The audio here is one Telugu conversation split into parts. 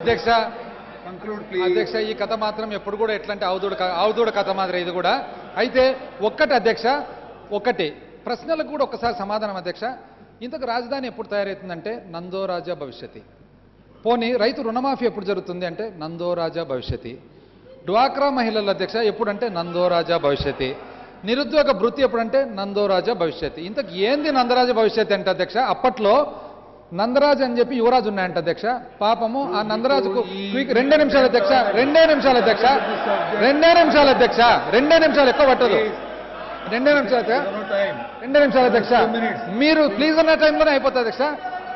అధ్యక్ష అధ్యక్ష ఈ కథ మాత్రం ఎప్పుడు కూడా ఎట్లాంటి అవధూడ కథ మాత్రం ఇది కూడా. అయితే ఒక్కటి అధ్యక్ష, ఒక్కటి ప్రశ్నలకు కూడా ఒక్కసారి సమాధానం అధ్యక్ష. ఇంతకు రాజధాని ఎప్పుడు తయారవుతుందంటే నందో రాజా భవిష్యతి. పోనీ రైతు రుణమాఫీ ఎప్పుడు జరుగుతుంది అంటే నందో రాజా భవిష్యతి. డ్వాక్రా మహిళల అధ్యక్ష ఎప్పుడంటే నందో రాజా భవిష్యతి. నిరుద్యోగ భృతి ఎప్పుడంటే నందో రాజా భవిష్యతి. ఇంతకు ఏంది నందరాజ భవిష్యత్తు అంటే అధ్యక్ష, అప్పట్లో నందరాజు అని చెప్పి యువరాజు ఉన్నాయంట అధ్యక్ష. పాపము ఆ నందరాజుకు 2 నిమిషాలు అధ్యక్ష, 2 నిమిషాలు అధ్యక్ష, 2 నిమిషాలు అధ్యక్ష, 2 నిమిషాలు ఎక్కువ పట్టదు, 2 నిమిషాలు 2 నిమిషాలు అధ్యక్ష. మీరు ప్లీజ్ అన్న టైంలోనే అయిపోతుంది అధ్యక్ష.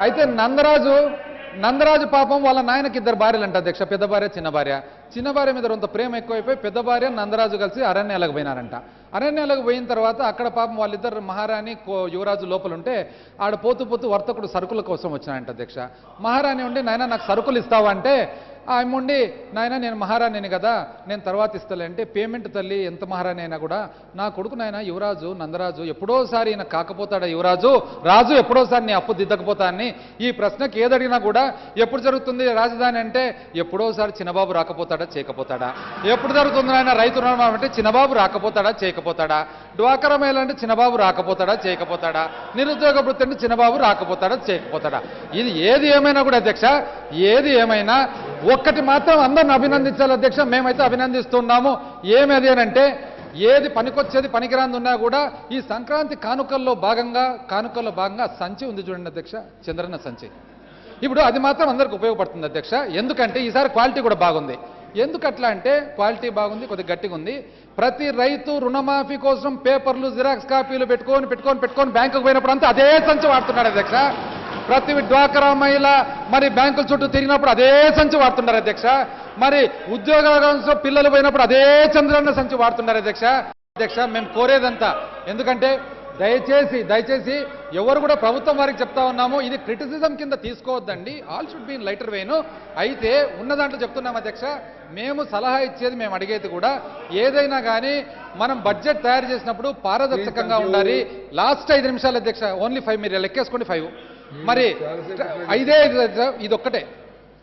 అయితే నందరాజు పాపం వాళ్ళ నాయనకి 2 భార్యలు అంట అధ్యక్ష, పెద్ద భార్య చిన్న భార్య. చిన్న భార్య మీద కొంత ప్రేమ ఎక్కువైపోయి పెద్ద భార్య నందరాజు కలిసి అరణ్యాలకు పోయినారంట. అరణ్యాలకు పోయిన తర్వాత అక్కడ పాపం వాళ్ళిద్దరు మహారాణి యువరాజు లోపల ఉంటే ఆడ పోతూ వర్తకుడు సరుకుల కోసం వచ్చినాయంట అధ్యక్ష. మహారాణి ఉండి నాయన నాకు సరుకులు ఇస్తావా అంటే ఆమె ఉండి నాయన నేను మహారాణిని కదా నేను తర్వాత ఇస్తలే అంటే పేమెంట్ తల్లి ఎంత మహారాణి అయినా కూడా నా కొడుకు నాయన యువరాజు నందరాజు ఎప్పుడోసారి ఈయన కాకపోతాడా యువరాజు రాజు ఎప్పుడోసారి నీ అప్పు దిద్దకపోతా అని ఈ ప్రశ్నకి ఏదడిగినా కూడా ఎప్పుడు జరుగుతుంది రాజధాని అంటే ఎప్పుడోసారి చిన్నబాబు రాకపోతాడా చేయకపోతాడా. ఎప్పుడు జరుగుతుంది నాయన రైతు రుణమాఫీ అంటే చిన్నబాబు రాకపోతాడా చేయకపోతాడా. డ్వాక్రా మహిళ అంటే చిన్నబాబు రాకపోతాడా చేయకపోతాడా. నిరుద్యోగ భృతి అంటే చిన్నబాబు రాకపోతాడా చేయకపోతాడా. ఇది ఏది ఏమైనా కూడా అధ్యక్ష, ఏది ఏమైనా ఒక్కటి మాత్రం అందరిని అభినందించాలి అధ్యక్ష. మేమైతే అభినందిస్తున్నాము. ఏమది అంటే ఏది పనికొచ్చేది పనికిరాంది ఉన్నా కూడా ఈ సంక్రాంతి కానుకల్లో భాగంగా సంచి ఉంది చూడండి అధ్యక్ష, చంద్రన్న సంచి. ఇప్పుడు అది మాత్రం అందరికి ఉపయోగపడుతుంది అధ్యక్ష. ఎందుకంటే ఈసారి క్వాలిటీ కూడా బాగుంది. ఎందుకట్లా అంటే క్వాలిటీ బాగుంది, కొద్దిగా గట్టిగా ఉంది. ప్రతి రైతు రుణమాఫీ కోసం పేపర్లు జిరాక్స్ కాపీలు పెట్టుకొని బ్యాంకుకు పోయినప్పుడు అంతా అదే సంచి వాడుతున్నాడు అధ్యక్ష. ప్రతి డ్వాక్రా మహిళ మరి బ్యాంకుల చుట్టూ తిరిగినప్పుడు అదే సంచి వాడుతున్నారు అధ్యక్ష. మరి ఉద్యోగాల పిల్లలు పోయినప్పుడు అదే చంద్రన్న సంచి వాడుతున్నారు అధ్యక్ష. మేము కోరేదంతా ఎందుకంటే దయచేసి ఎవరు కూడా ప్రభుత్వం వారికి చెప్తా ఉన్నాము, ఇది క్రిటిసిజం కింద తీసుకోవద్దండి, all should be in lighter way. అయితే ఉన్న దాంట్లో చెప్తున్నాం అధ్యక్ష, మేము సలహా ఇచ్చేది మేము అడిగేది కూడా ఏదైనా కానీ మనం బడ్జెట్ తయారు చేసినప్పుడు పారదర్శకంగా ఉండాలి. లాస్ట్ 5 నిమిషాలు అధ్యక్ష, ఓన్లీ 5 మీరు లెక్కేసుకోండి 5 మరి 5 ఇది ఒక్కటే.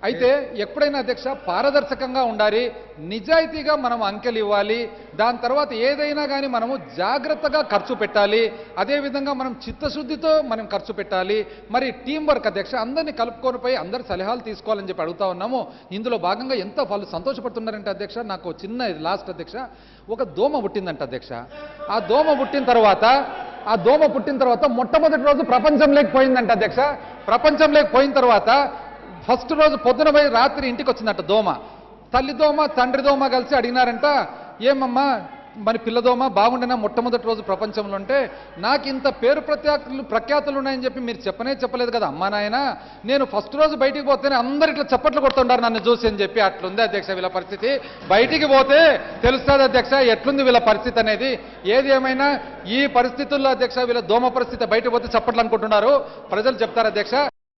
అయితే ఎప్పుడైనా అధ్యక్ష పారదర్శకంగా ఉండాలి, నిజాయితీగా మనం అంకెలు ఇవ్వాలి. దాని తర్వాత ఏదైనా కానీ మనము జాగ్రత్తగా ఖర్చు పెట్టాలి. అదేవిధంగా మనం చిత్తశుద్ధితో మనం ఖర్చు పెట్టాలి. మరి టీం వర్క్ అధ్యక్ష, అందరినీ కలుపుకొనిపోయి అందరి సలహాలు తీసుకోవాలని చెప్పి అడుగుతా ఉన్నాము. ఇందులో భాగంగా ఎంత వాళ్ళు సంతోషపడుతున్నారంటే అధ్యక్ష, నాకు చిన్న లాస్ట్ అధ్యక్ష, ఒక దోమ పుట్టిందంట అధ్యక్ష. ఆ దోమ పుట్టిన తర్వాత మొట్టమొదటి రోజు ప్రపంచంలోకి పోయిందంట అధ్యక్ష. ప్రపంచంలోకి పోయిన తర్వాత ఫస్ట్ రోజు పొద్దున పోయి రాత్రి ఇంటికి వచ్చిందంట దోమ. తల్లి దోమ తండ్రి దోమ కలిసి అడిగినారంట, ఏమమ్మా మరి పిల్లదోమ బాగుండేనా మొట్టమొదటి రోజు ప్రపంచంలో అంటే, నాకు ఇంత పేరు ప్రఖ్యాతులు ఉన్నాయని చెప్పి మీరు చెప్పలేదు కదా అమ్మా నాయన. నేను ఫస్ట్ రోజు బయటికి పోతేనే అందరు ఇట్లా చప్పట్లు కొడుతుంటారు నన్ను చూసి అని చెప్పి. అట్లుంది అధ్యక్ష వీళ్ళ పరిస్థితి. బయటికి పోతే తెలుస్తుంది అధ్యక్ష ఎట్లుంది వీళ్ళ పరిస్థితి అనేది. ఏది ఏమైనా ఈ పరిస్థితుల్లో అధ్యక్ష వీళ్ళ దోమ పరిస్థితి బయటకు పోతే చప్పట్లు అనుకుంటున్నారు, ప్రజలు చెప్తారు అధ్యక్ష.